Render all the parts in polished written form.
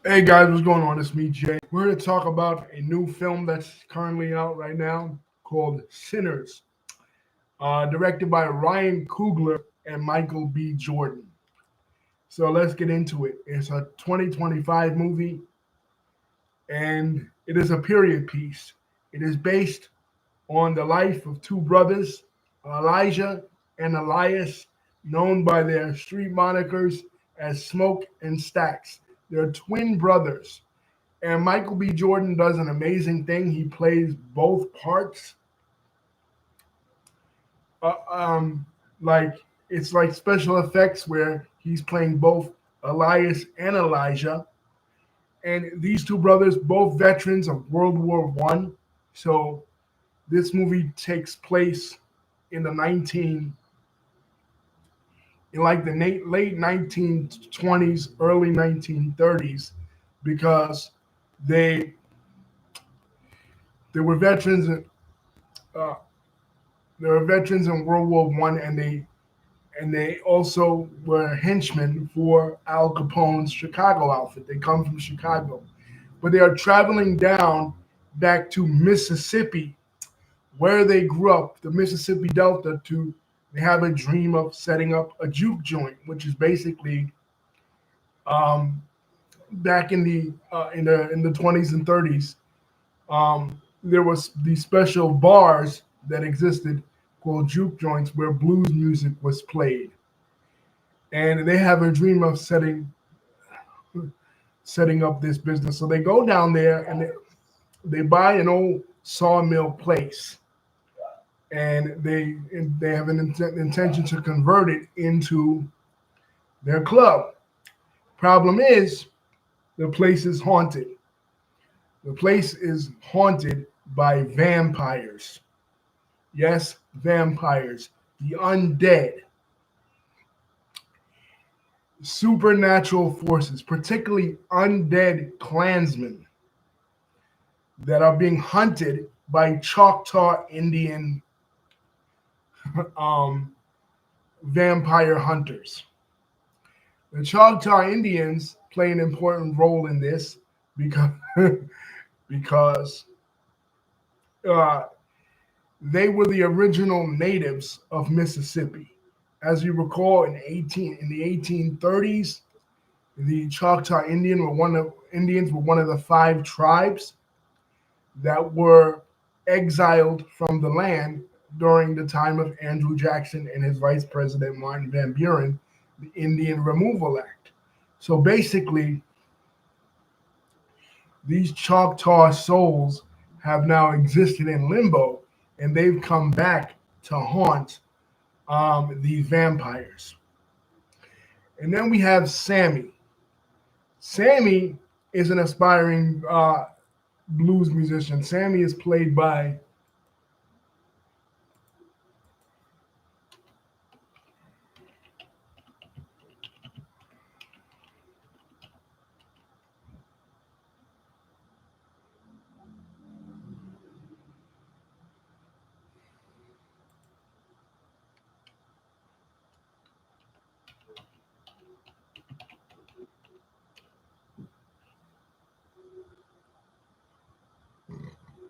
Hey guys, what's going on? It's me, Jay. We're here to talk about a new film that's currently out right now called Sinners, directed by Ryan Coogler and Michael B. Jordan. So let's get into it. It's a 2025 movie and it is a period piece. It is based on the life of two brothers, Elijah and Elias, known by their street monikers as Smoke and Stacks. They're twin brothers. And Michael B. Jordan does an amazing thing. He plays both parts. Uh, um, like it's like special effects where he's playing both Elias and Elijah. And these two brothers, both veterans of World War One. So this movie takes place in the 19 in like the late 1920s, early 1930s, because they they were veterans. Uh, They were veterans in World War One, and they also were henchmen for Al Capone's Chicago outfit. They come from Chicago, but they are traveling down back to Mississippi, where they grew up, the Mississippi Delta. To They have a dream of setting up a juke joint, which is basically um, back in the 20s and 30s. There was these special bars that existed called juke joints where blues music was played, and they have a dream of setting up this business. So they go down there and they buy an old sawmill place, and they have an intention to convert it into their club. Problem is, the place is haunted. The place is haunted by vampires. Yes, vampires, the undead, supernatural forces, particularly undead Klansmen that are being hunted by Choctaw Indian um, vampire hunters. The Choctaw Indians play an important role in this because because uh, they were the original natives of Mississippi. As you recall, in the 1830s, the Choctaw Indians were one of the five tribes that were exiled from the land during the time of Andrew Jackson and his vice president Martin Van Buren, the Indian Removal Act. So basically, these Choctaw souls have now existed in limbo, and they've come back to haunt these vampires. And then we have Sammy. Sammy is an aspiring blues musician. Sammy is played by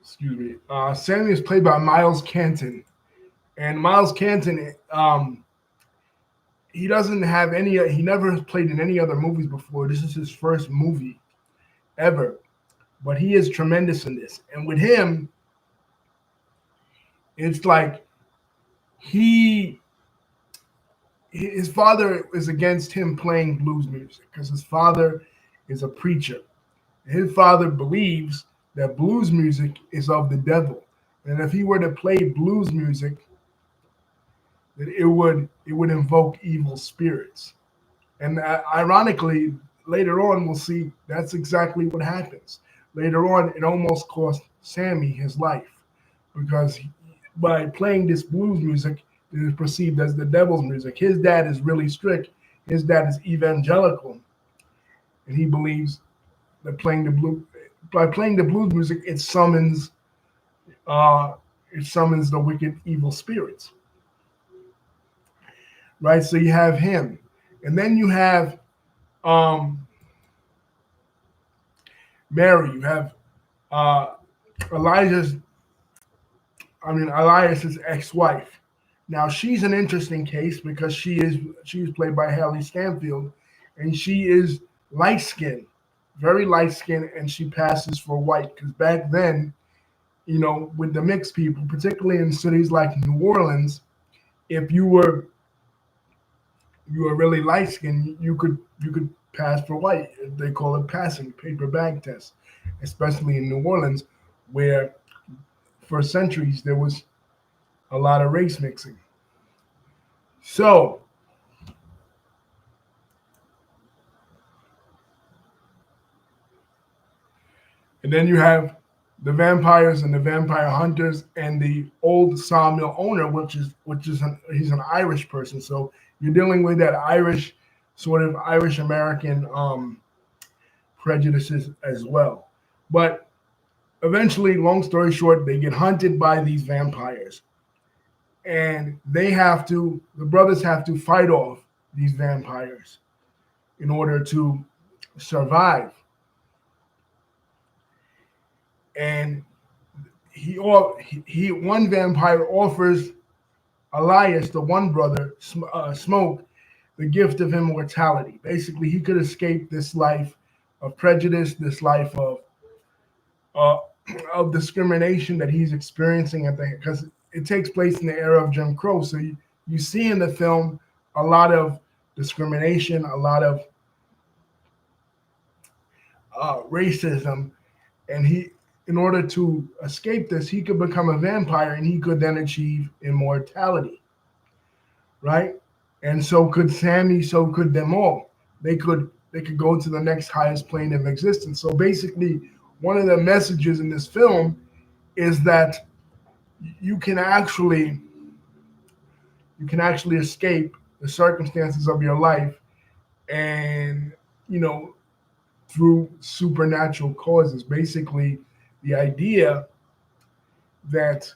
excuse me. Sammy is played by Miles Canton, and Miles Canton, he doesn't have any. He never played in any other movies before. This is his first movie ever, but he is tremendous in this. And with him, it's like he his father is against him playing blues music because his father is a preacher. His father believes that blues music is of the devil, and if he were to play blues music, that it would invoke evil spirits. And ironically, later on we'll see that's exactly what happens. Later on, it almost cost Sammy his life because by playing this blues music, it is perceived as the devil's music. His dad is really strict. His dad is evangelical, and he believes that playing the blues music, uh, it summons the wicked evil spirits, right? So you have him, and then you have um, Mary. You have uh, Elijah's, Elias's ex-wife. Now she's an interesting case because she's played by Haley Stanfield, and she is light skinned, very light skinned, and she passes for white. Because back then, with the mixed people, particularly in cities like New Orleans, if you were really light skinned, you could pass for white. They call it passing, paper bag test, especially in New Orleans, where for centuries there was a lot of race mixing. So, and then you have the vampires and the vampire hunters and the old sawmill owner, he's an Irish person. So you're dealing with that Irish sort of Irish American prejudices as well. But eventually, long story short, they get hunted by these vampires, and the brothers have to fight off these vampires in order to survive. And one vampire offers Elias, the one brother, Smoke, the gift of immortality. Basically, he could escape this life of prejudice, this life uh, of discrimination that he's experiencing at the because it takes place in the era of Jim Crow. So you see in the film a lot of discrimination, a lot of racism, and in order to escape this, he could become a vampire and he could then achieve immortality, right? And so could Sammy, so could them all. They could go to the next highest plane of existence. So basically, one of the messages in this film is that you can actually escape the circumstances of your life, and through supernatural causes. Basically, the idea that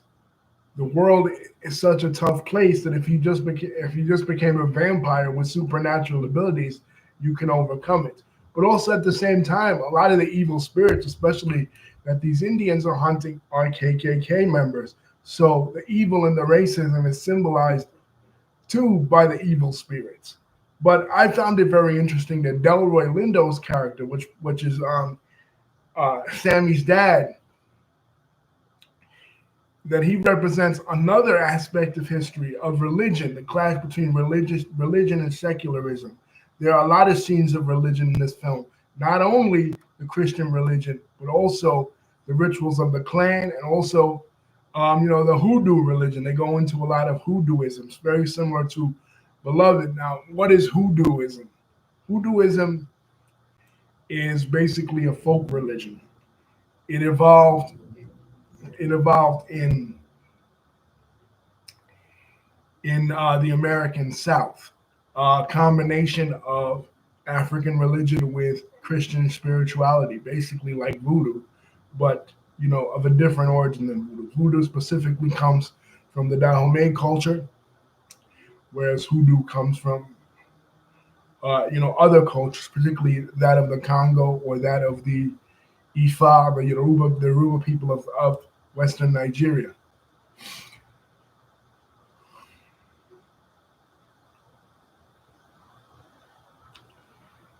the world is such a tough place that if you just became a vampire with supernatural abilities, you can overcome it. But also at the same time, a lot of the evil spirits, especially that these Indians are hunting, are KKK members. So the evil and the racism is symbolized too by the evil spirits. But I found it very interesting that Delroy Lindo's character, which is Sammy's dad, that he represents another aspect of history of religion, the clash between religion and secularism. There are a lot of scenes of religion in this film, not only the Christian religion, but also the rituals of the clan, and also the hoodoo religion. They go into a lot of hoodooisms, very similar to Beloved. Now, what is hoodooism? Hoodooism is basically a folk religion. It evolved in the American South, a combination of African religion with Christian spirituality, basically like voodoo, but of a different origin than voodoo. Voodoo specifically comes from the Dahomey culture, whereas hoodoo comes from other cultures, particularly that of the Congo or that of the Ifa, the Yoruba people of Western Nigeria.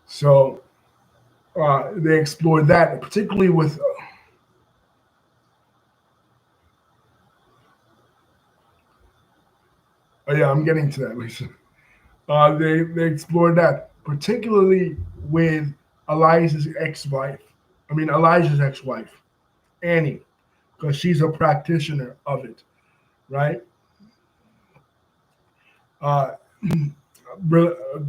So they explored that, particularly with. Oh yeah, I'm getting to that, Lisa. They explored that, particularly with Elijah's ex-wife, Annie, because she's a practitioner of it, right? Uh,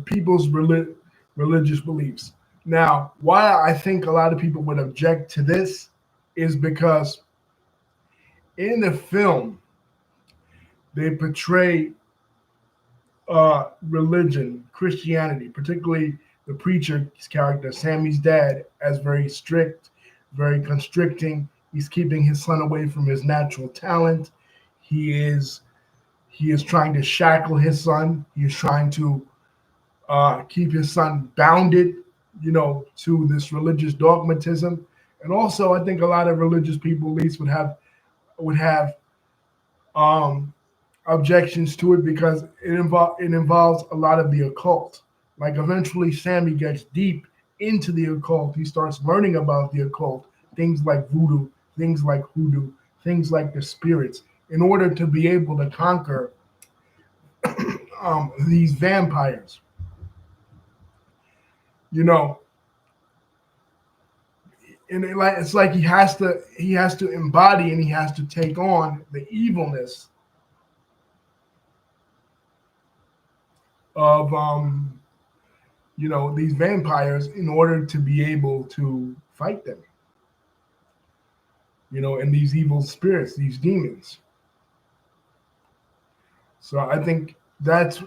people's religious beliefs. Now, why I think a lot of people would object to this is because in the film they portray religion, Christianity, particularly the preacher's character, Sammy's dad, as very strict, very constricting. He's keeping his son away from his natural talent. He is trying to shackle his son. He is trying to keep his son bounded, to this religious dogmatism, And also, I think a lot of religious people, at least, would have um, objections to it because it involves a lot of the occult. Like eventually, Sammy gets deep into the occult. He starts learning about the occult, things like voodoo, things like hoodoo, things like the spirits, in order to be able to conquer these vampires. You know, and it's like he has to embody and he has to take on the evilness of these vampires in order to be able to fight them, and these evil spirits, these demons. So I think that's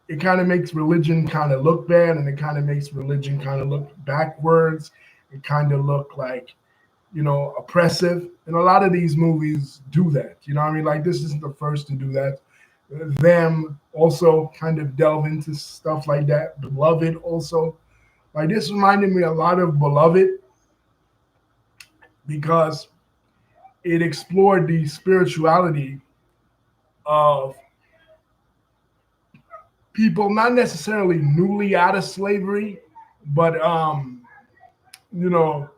it. Kind of makes religion kind of look bad, and it kind of makes religion kind of look backwards. It kind of look like oppressive, and a lot of these movies do that. I mean, like this isn't the first to do that. Them also kind of delve into stuff like that. Beloved also, like this reminded me a lot of Beloved because it explored the spirituality of people, not necessarily newly out of slavery, but you know,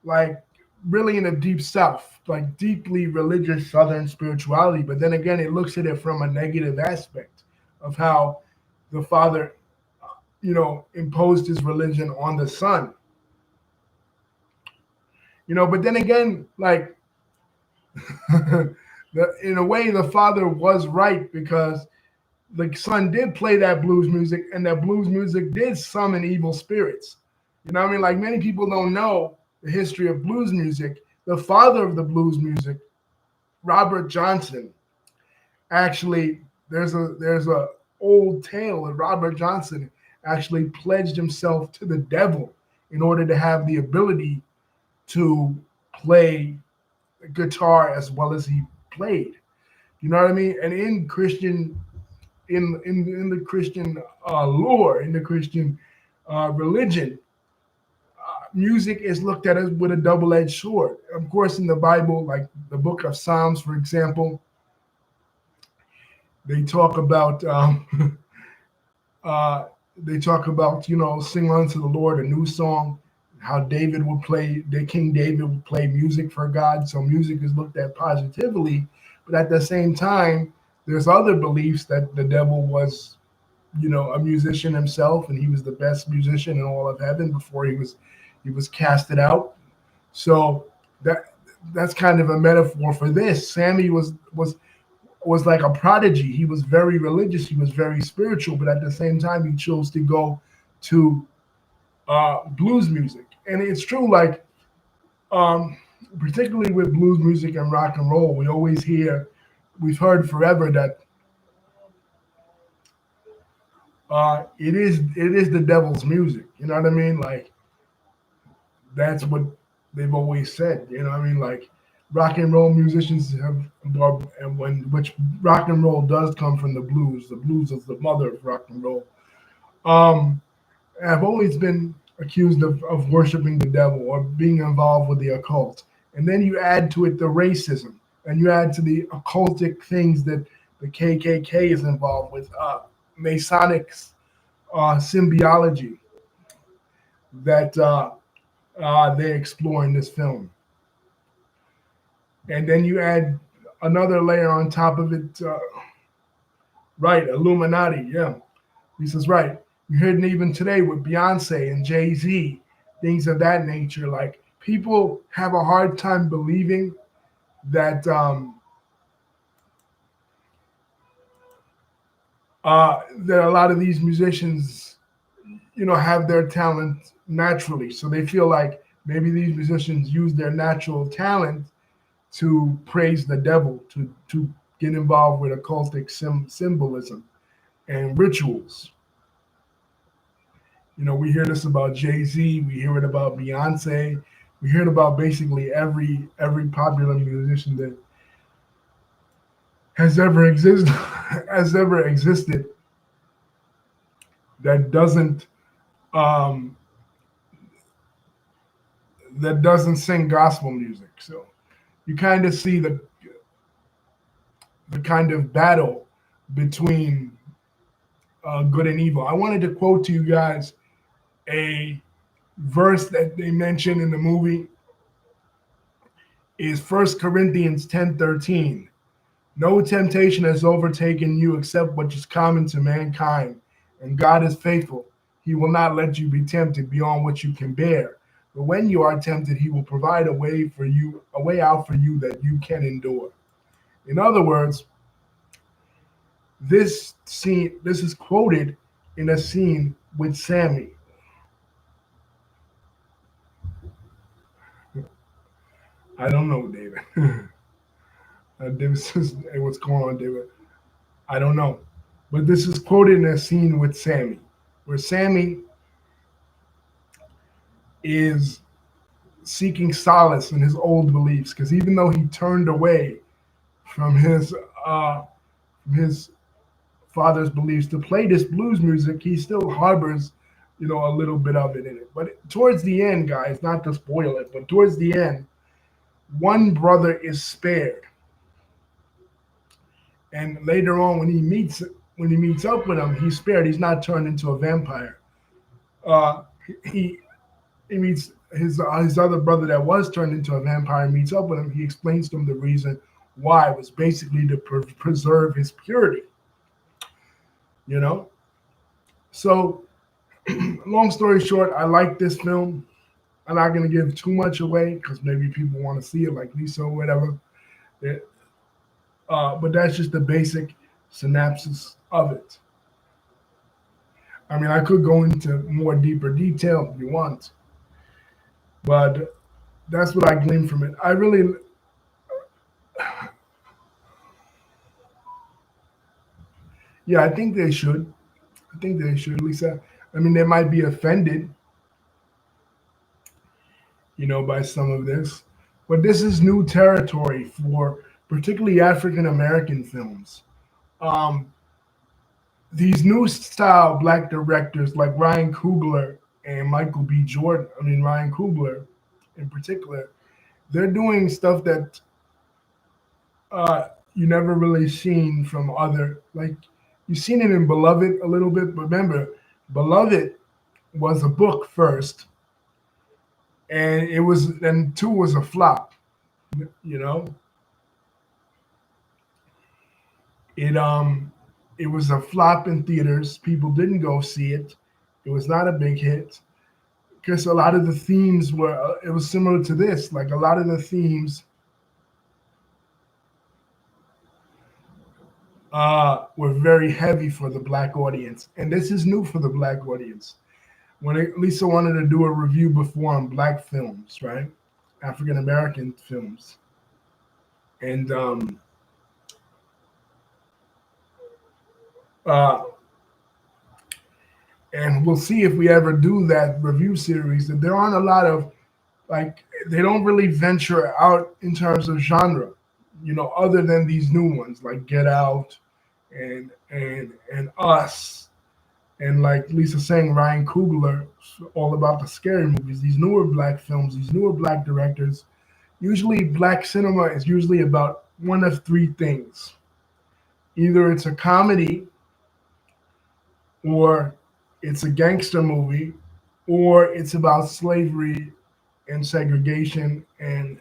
like really in the deep south, like deeply religious southern spirituality. But then again, it looks at it from a negative aspect of how the father, imposed his religion on the son. But then again, like in a way, the father was right because the son did play that blues music, and that blues music did summon evil spirits. What I mean? Like many people don't know the history of blues music. The father of the blues music, Robert Johnson, actually there's a old tale that Robert Johnson actually pledged himself to the devil in order to have the ability to play guitar as well as he played. You know what I mean? And in the Christian lore, in the Christian religion, music is looked at as with a double-edged sword. Of course, in the Bible, like the book of Psalms, for example, they talk about sing unto the Lord a new song. How King David would play music for God. So music is looked at positively, but at the same time, there's other beliefs that the devil was, a musician himself, and he was the best musician in all of heaven before he was casted out. So that's kind of a metaphor for this. Sammy was like a prodigy. He was very religious. He was very spiritual, but at the same time, he chose to go to blues music. And it's true, like um, particularly with blues music and rock and roll, we've heard forever that it is the devil's music. You know what I mean? Like that's what they've always said. You know what I mean? Like rock and roll musicians have, and when which rock and roll does come from the blues. The blues is the mother of rock and roll. Um, have always been accused of worshiping the devil or being involved with the occult. And then you add to it the racism, and you add to the occultic things that the KKK is involved with, Masonic symbiology that they explore in this film. And then you add another layer on top of it, right? Illuminati, yeah. Lisa's right. You heard it even today with Beyonce and Jay Z, things of that nature. Like people have a hard time believing that that a lot of these musicians, have their talent naturally. So they feel like maybe these musicians use their natural talent to praise the devil, to get involved with occultic symbolism and rituals. We hear this about Jay Z. We hear it about Beyonce. We hear it about basically every popular musician that has ever existed has ever existed that doesn't um, that doesn't sing gospel music. So you kind of see the kind of battle between good and evil. I wanted to quote to you guys a verse that they mention in the movie is 1 Corinthians 10:13. No temptation has overtaken you except what is common to mankind, and God is faithful. He will not let you be tempted beyond what you can bear. But when you are tempted, he will provide a way out for you that you can endure. In other words, this is quoted in a scene with Sammy. I don't know, David. David says, hey, what's going on, David? I don't know. But this is quoted in a scene with Sammy, where Sammy is seeking solace in his old beliefs, because even though he turned away from his father's beliefs to play this blues music, he still harbors, a little bit of it in it. But towards the end, guys, not to spoil it, but towards the end, one brother is spared, and later on, when he meets up with him, he's spared. He's not turned into a vampire. He he meets his other brother that was turned into a vampire. Meets up with him. He explains to him the reason why it was basically to preserve his purity. So long story short, I like this film. I'm not going to give too much away because maybe people want to see it, like Lisa or whatever. But that's just the basic synopsis of it. I mean, I could go into more deeper detail if you want, but that's what I gleaned from it. Yeah, I think they should. Lisa. I mean, they might be offended, by some of this, but this is new territory for particularly African American films. Um, these new style black directors like Ryan Coogler and Michael B. Jordan, Ryan Coogler in particular, they're doing stuff that you never really seen from other, like you've seen it in Beloved a little bit, but remember, Beloved was a book first, and then 2 was a flop, you know. It was a flop in theaters. People didn't go see it. It was not a big hit because a lot of the themes were. It was similar to this. Like a lot of the themes were very heavy for the black audience, and this is new for the black audience. Lisa wanted to do a review before on black films, right? African American films, and and we'll see if we ever do that review series. That there aren't a lot of, like, they don't really venture out in terms of genre, other than these new ones like Get Out and Us, and like Lisa saying, Ryan Coogler, all about the scary movies. These newer black films, these newer black directors. Usually, black cinema is usually about one of 3 things. Either it's a comedy, or it's a gangster movie, or it's about slavery and segregation and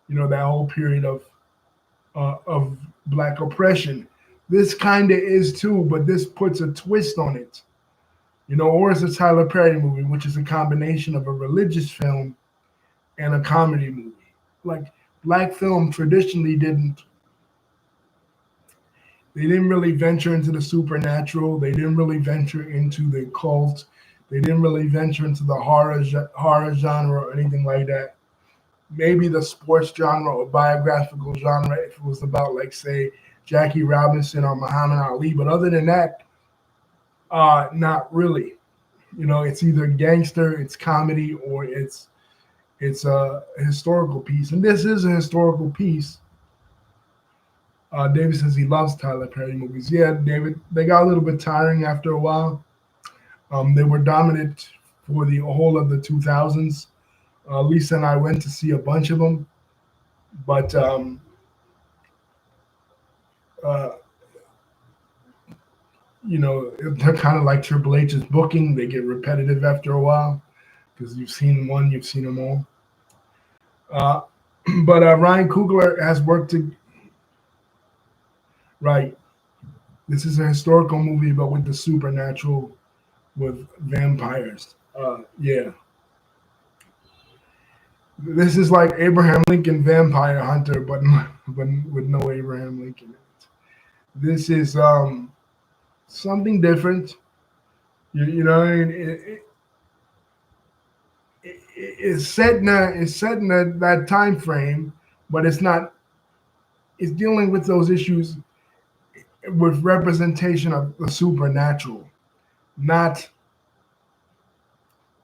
that whole period of black oppression. This kind of is too, but this puts a twist on it. Or it's a Tyler Perry movie, which is a combination of a religious film and a comedy movie. Like black film traditionally didn't really venture into the supernatural. They didn't really venture into the cult. They didn't really venture into the horror genre or anything like that. Maybe the sports genre or biographical genre if it was about, like, say, Jackie Robinson or Muhammad Ali. But other than that, not really. It's either gangster, it's comedy, or it's a historical piece. And this is a historical piece. David says he loves Tyler Perry movies. Yeah, David, they got a little bit tiring after a while. They were dominant for the whole of the 2000s. Lisa and I went to see a bunch of them, but uh, they're kind of like Triple H's booking. They get repetitive after a while because you've seen one, you've seen them all. Uh, but Ryan Coogler has worked to right. This is a historical movie, but with the supernatural, with vampires. Yeah, this is like Abraham Lincoln Vampire Hunter, but with no Abraham Lincoln in it. This is something different. You know, it's set in that time frame, but it's not. It's dealing with those issues with representation of the supernatural, not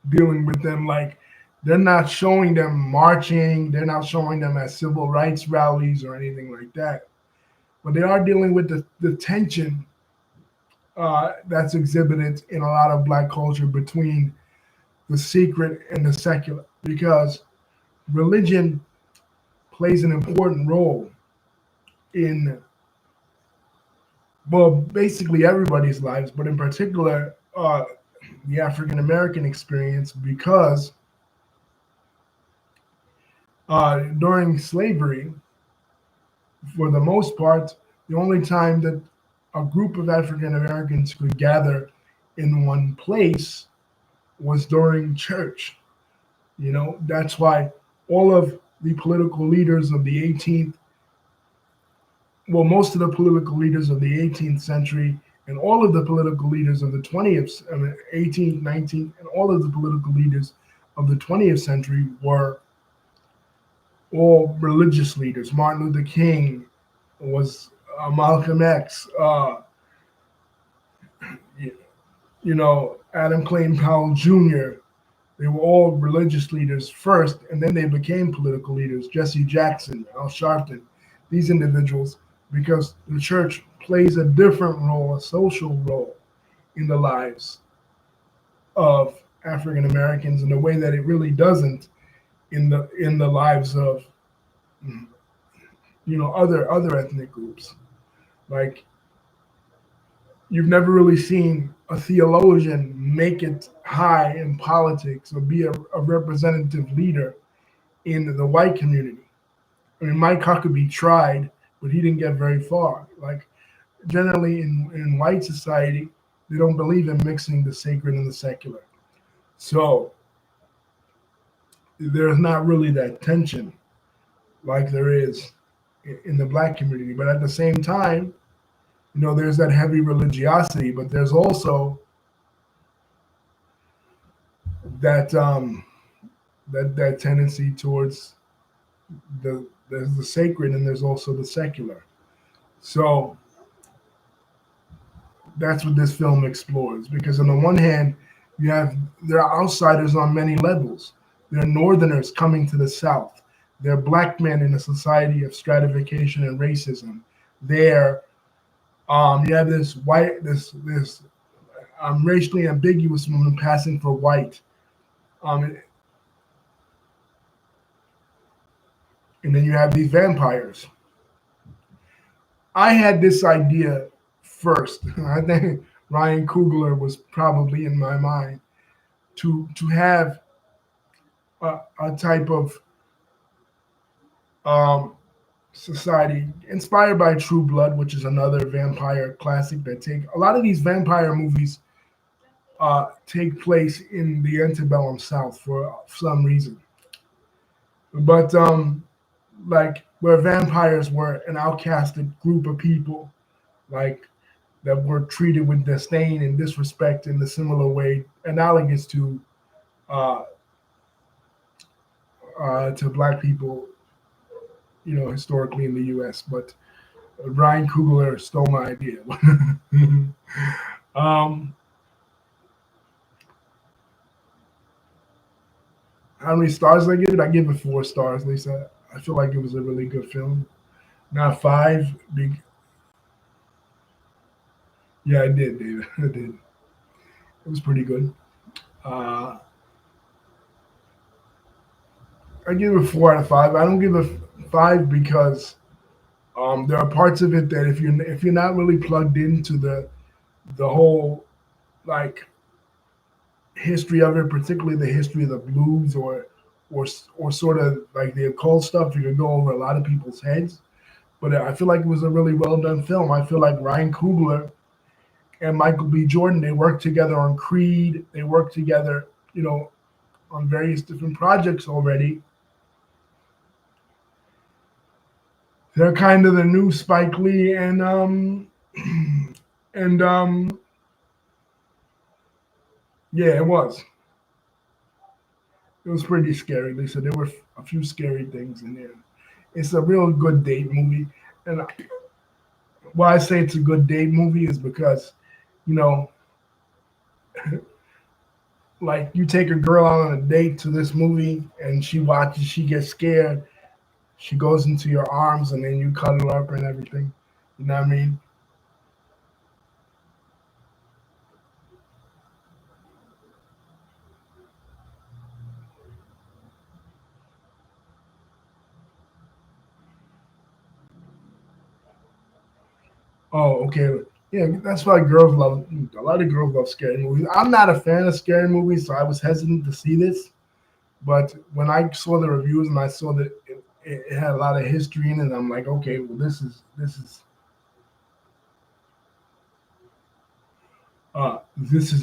dealing with them like they're not showing them marching, they're not showing them at civil rights rallies or anything like that. But they are dealing with the tension that's exhibited in a lot of black culture between the secret and the secular because religion plays an important role in, well, basically everybody's lives, but in particular, the African American experience because during slavery, for the most part, the only time that a group of African Americans could gather in one place was during church. That's why all of the political leaders of the 18th, well, most of the political leaders of the 18th century and all of the political leaders of the 20th, 18th, 19th, and all of the political leaders of the 20th century were all religious leaders. Martin Luther King was Malcolm X, Adam Clayton Powell Jr. They were all religious leaders first, and then they became political leaders. Jesse Jackson, Al Sharpton, these individuals, because the church plays a different role, a social role in the lives of African Americans in a way that it really doesn't in the lives of other ethnic groups. Like you've never really seen a theologian make it high in politics or be a representative leader in the white community. I mean, Mike Huckabee tried, but he didn't get very far. Like generally in white society, they don't believe in mixing the sacred and the secular. So there's not really that tension like there is in the black community. But at the same time, there's that heavy religiosity, but there's also that that tendency towards there's the sacred and there's also the secular. So that's what this film explores. Because on the one hand, there are outsiders on many levels. There are Northerners coming to the South. There are black men in a society of stratification and racism. There, you have this white, this racially ambiguous woman passing for white. And then you have these vampires. I had this idea first. I think Ryan Coogler was probably in my mind to have a type of society inspired by True Blood, which is another vampire classic that take a lot of these vampire movies take place in the antebellum South for some reason. But like where vampires were an outcasted group of people, like that were treated with disdain and disrespect in a similar way, analogous uh, to black people, historically in the U.S. But Ryan Coogler stole my idea. um, how many stars did I give it? I give it 4 stars, Lisa. I feel like it was a really good film. Not 5. Big. Yeah, I did, David. I did. It was pretty good. Uh, I give it 4 out of 5. I don't give it five because there are parts of it that if you're not really plugged into the whole like history of it, particularly the history of the blues or or sort of like the occult stuff, you can go over a lot of people's heads. But I feel like it was a really well done film. I feel like Ryan Coogler and Michael B. Jordan, they worked together on Creed. They worked together, on various different projects already. They're kind of the new Spike Lee and yeah, it was. It was pretty scary. They said there were a few scary things in there. It's a real good date movie, and why I say it's a good date movie is because, you know, like you take a girl out on a date to this movie, and she watches, she gets scared, she goes into your arms, and then you cuddle up and everything. You know what I mean? Oh, okay. Yeah, that's why girls love. A lot of girls love scary movies. I'm not a fan of scary movies, so I was hesitant to see this. But when I saw the reviews and I saw that it had a lot of history in it, I'm like, okay, well, this is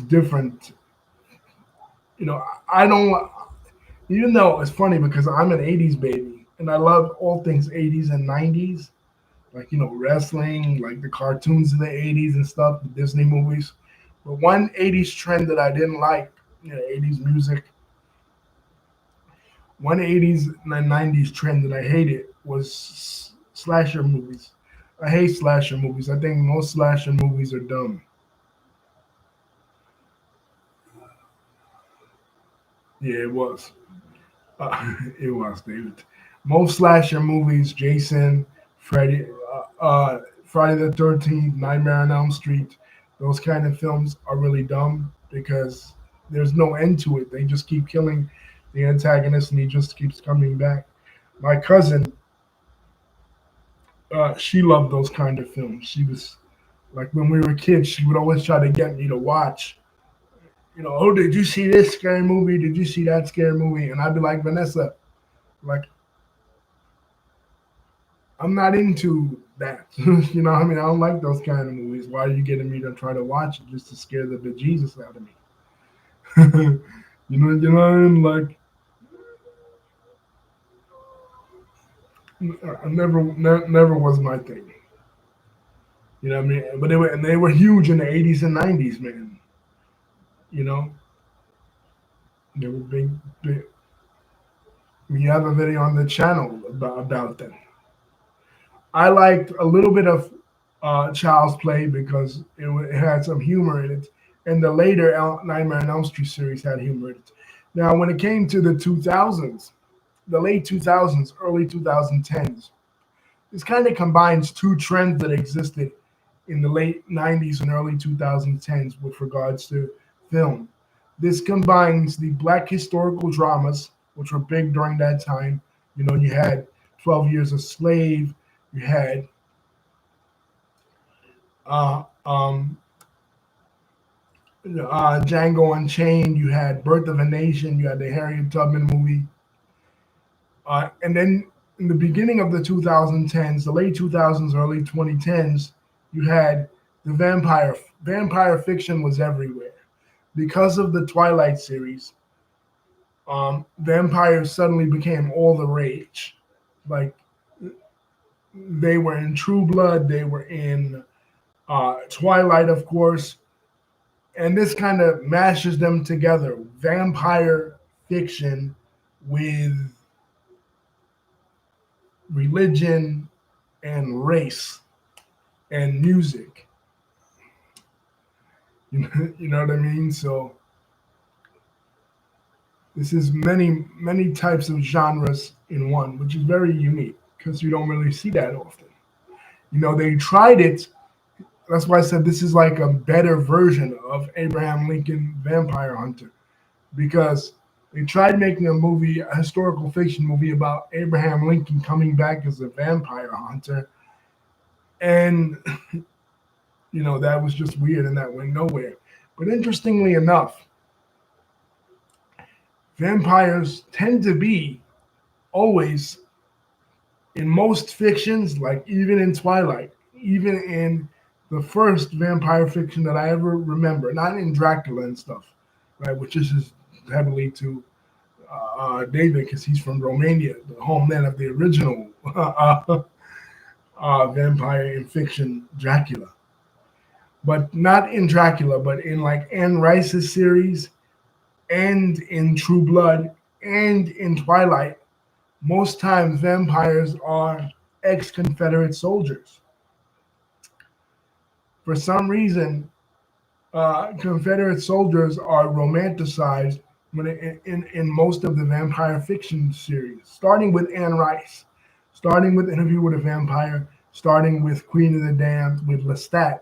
different. I don't. Even though it's funny because I'm an '80s baby and I love all things '80s and '90s, like wrestling, like the cartoons in the '80s and stuff, the Disney movies. But one '80s trend that I didn't like, '80s music. One '80s and '90s trend that I hated was slasher movies. I hate slasher movies. I think most slasher movies are dumb. Yeah, it was. It was, David. Most slasher movies, Jason, Freddy, Friday the 13th, Nightmare on Elm Street, those kind of films are really dumb because there's no end to it. They just keep killing the antagonist and he just keeps coming back. My cousin, she loved those kind of films. She was like, when we were kids, she would always try to get me to watch. Oh, did you see this scary movie? Did you see that scary movie? And I'd be like, Vanessa, like, I'm not into that. You know what I mean? I don't like those kind of movies. Why are you getting me to try to watch it just to scare the bejesus out of me? You know what I mean? Like, I never was my thing. You know what I mean? But they were huge in the '80s and '90s, man. You know, they were big, big. We have a video on the channel about them. I liked a little bit of Child's Play because it had some humor in it, and the later Nightmare on Elm Street series had humor in it. Now, when it came to the 2000s, the late 2000s, early 2010s, this kind of combines two trends that existed in the late 90s and early 2010s with regards to film. This combines the black historical dramas, which were big during that time. You had 12 Years a Slave, you had uh, um, Django Unchained, you had Birth of a Nation, you had the Harriet Tubman movie. And then in the beginning of the 2010s, the late 2000s, early 2010s, you had the vampire fiction was everywhere because of the Twilight series. Vampires suddenly became all the rage. Like they were in True Blood, they were in Twilight, of course, and this kind of mashes them together. Vampire fiction with religion and race and music. You know what I mean? So this is many types of genres in one, which is very unique because you don't really see that often. They tried it. That's why I said this is like a better version of Abraham Lincoln Vampire Hunter because They tried making a movie, a historical fiction movie about Abraham Lincoln coming back as a vampire hunter, and that was just weird and that went nowhere. But interestingly enough, vampires tend to be always in most fictions, like even in Twilight, even in the first vampire fiction that I ever remember, not in Dracula and stuff, right, which is just heavily to David because he's from Romania, the homeland of the original vampire in fiction Dracula. But not in Dracula, but in like Anne Rice's series and in True Blood and in Twilight, most times vampires are ex-Confederate soldiers. For some reason, Confederate soldiers are romanticized in most of the vampire fiction series, starting with Anne Rice, starting with Interview with a Vampire, starting with Queen of the Damned with Lestat.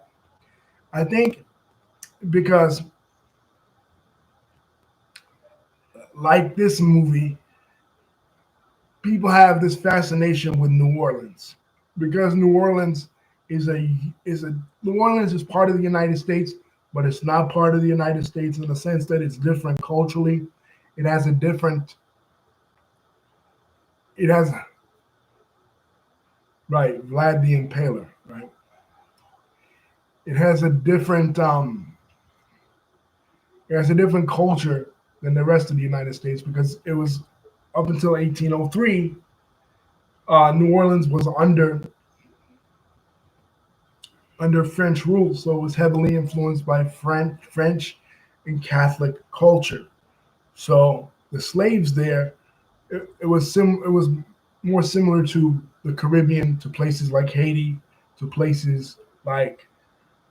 I think because, like this movie, people have this fascination with New Orleans because New Orleans is part of the United States, but it's not part of the United States in the sense that it's different culturally. It has a different. It has right Vlad the Impaler. Right. It has a different. It has a different culture than the rest of the United States because it was up until 1803. New Orleans was under French rule, so it was heavily influenced by French and Catholic culture. So the slaves there, it was more similar to the Caribbean, to places like Haiti, to places like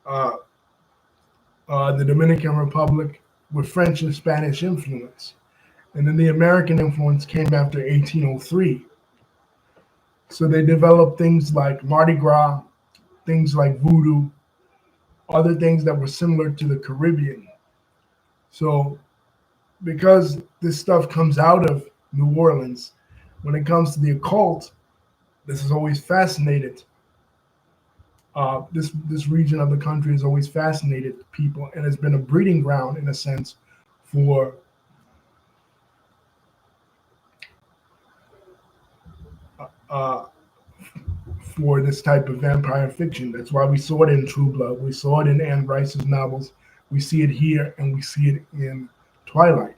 uh, the Dominican Republic, with French and Spanish influence. And then the American influence came after 1803. So they developed things like Mardi Gras, things like voodoo, other things that were similar to the Caribbean. So because this stuff comes out of New Orleans, when it comes to the occult, this has always fascinated. This region of the country has always fascinated people, and has been a breeding ground in a sense for uh, for this type of vampire fiction. That's why we saw it in True Blood. We saw it in Anne Rice's novels. We see it here, and we see it in Twilight.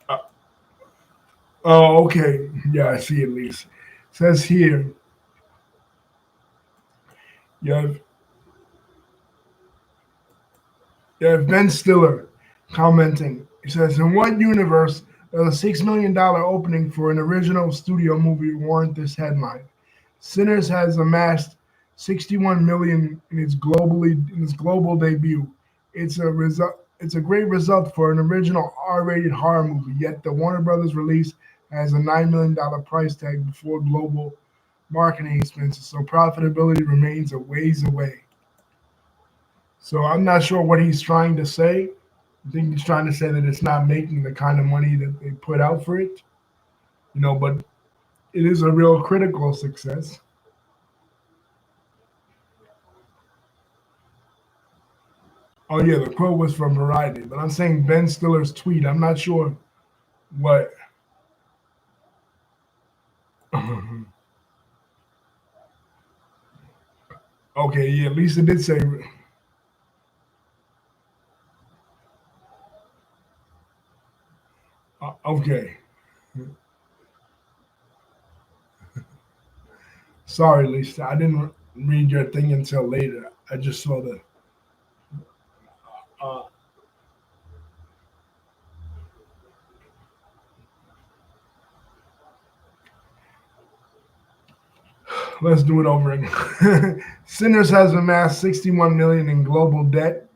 Uh, oh, okay. Yeah, I see at least. It says here, you have, you have Ben Stiller commenting. He says, in what universe does a $6 million opening for an original studio movie warrant this headline? Sinners has amassed 61 million in its global debut. It's a great result for an original R-rated horror movie. Yet the Warner Brothers release has a $9 million price tag before global marketing expenses, so profitability remains a ways away. So I'm not sure what he's trying to say. I think he's trying to say that it's not making the kind of money that they put out for it, but it is a real critical success. Oh yeah, the quote was from Variety, but I'm saying Ben Stiller's tweet. I'm not sure what. Okay, yeah, Lisa did say. Okay, sorry, Lisa. I didn't read your thing until later. I just saw the. Uh, let's do it over again. Sinners has amassed 61 million in global debt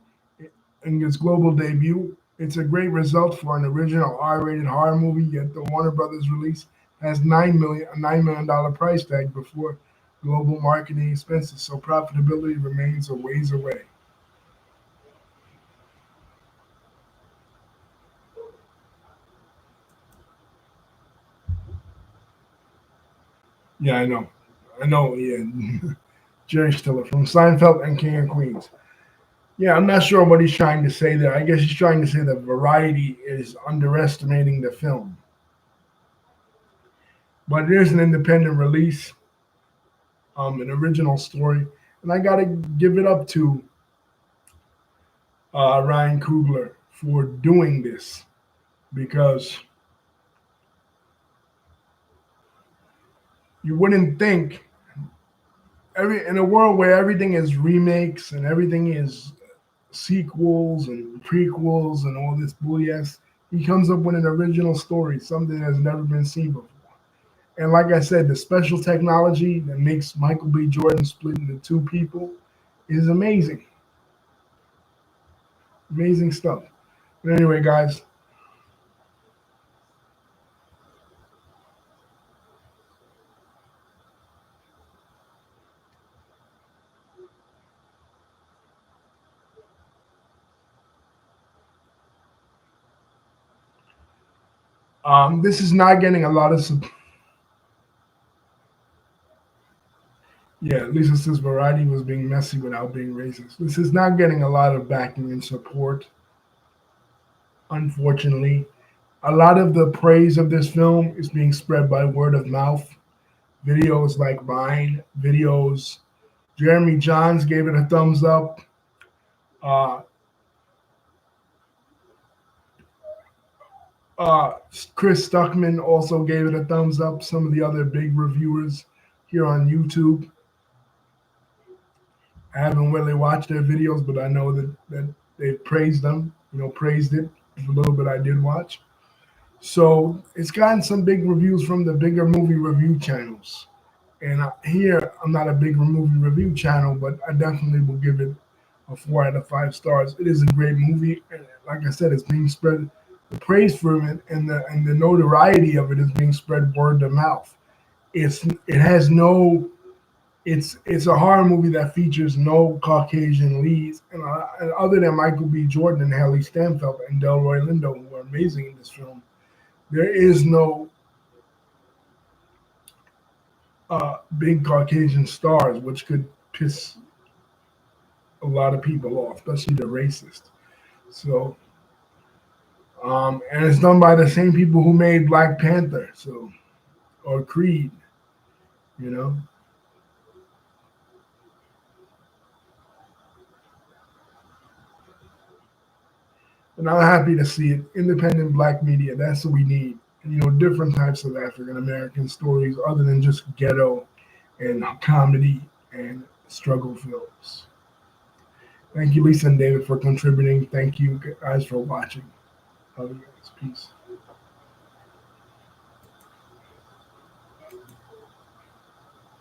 in its global debut. It's a great result for an original R-rated horror movie. Yet the Warner Brothers release has $9 million price tag before global marketing expenses, so profitability remains a ways away. Yeah, I know. Yeah, Jerry Stiller from Seinfeld and King of Queens. Yeah, I'm not sure what he's trying to say there. I guess he's trying to say that Variety is underestimating the film, but it is an independent release, an original story, and I gotta give it up to Ryan Coogler for doing this because you wouldn't think every in a world where everything is remakes and everything is sequels and prequels and all this BS, he comes up with an original story, something that's never been seen before. And like I said, the special technology that makes Michael B. Jordan split into two people is amazing. Amazing stuff. But anyway, guys, this is not getting a lot of yeah, Lisa says Variety was being messy without being racist. This is not getting a lot of backing and support, unfortunately. A lot of the praise of this film is being spread by word of mouth. Videos like mine, videos. Jeremy Johns gave it a thumbs up. Uh, uh, Chris Stuckman also gave it a thumbs up. Some of the other big reviewers here on YouTube. I haven't really watched their videos, but I know that they praised them, praised it. A little bit I did watch. So it's gotten some big reviews from the bigger movie review channels. And here, I'm not a big movie review channel, but I definitely will give it a 4 out of 5 stars. It is a great movie. And like I said, it's being spread, the praise for it and the notoriety of it is being spread word of mouth. It has no it's a horror movie that features no Caucasian leads, and other than Michael B. Jordan and Haley Stanfield and Delroy Lindo, who are amazing in this film, there is no big Caucasian stars, which could piss a lot of people off, especially the racist. So, and it's done by the same people who made Black Panther, so or Creed, you know. And I'm happy to see it. Independent black media, that's what we need. And, different types of African American stories other than just ghetto and comedy and struggle films. Thank you, Lisa and David, for contributing. Thank you guys for watching. Love you guys. Peace.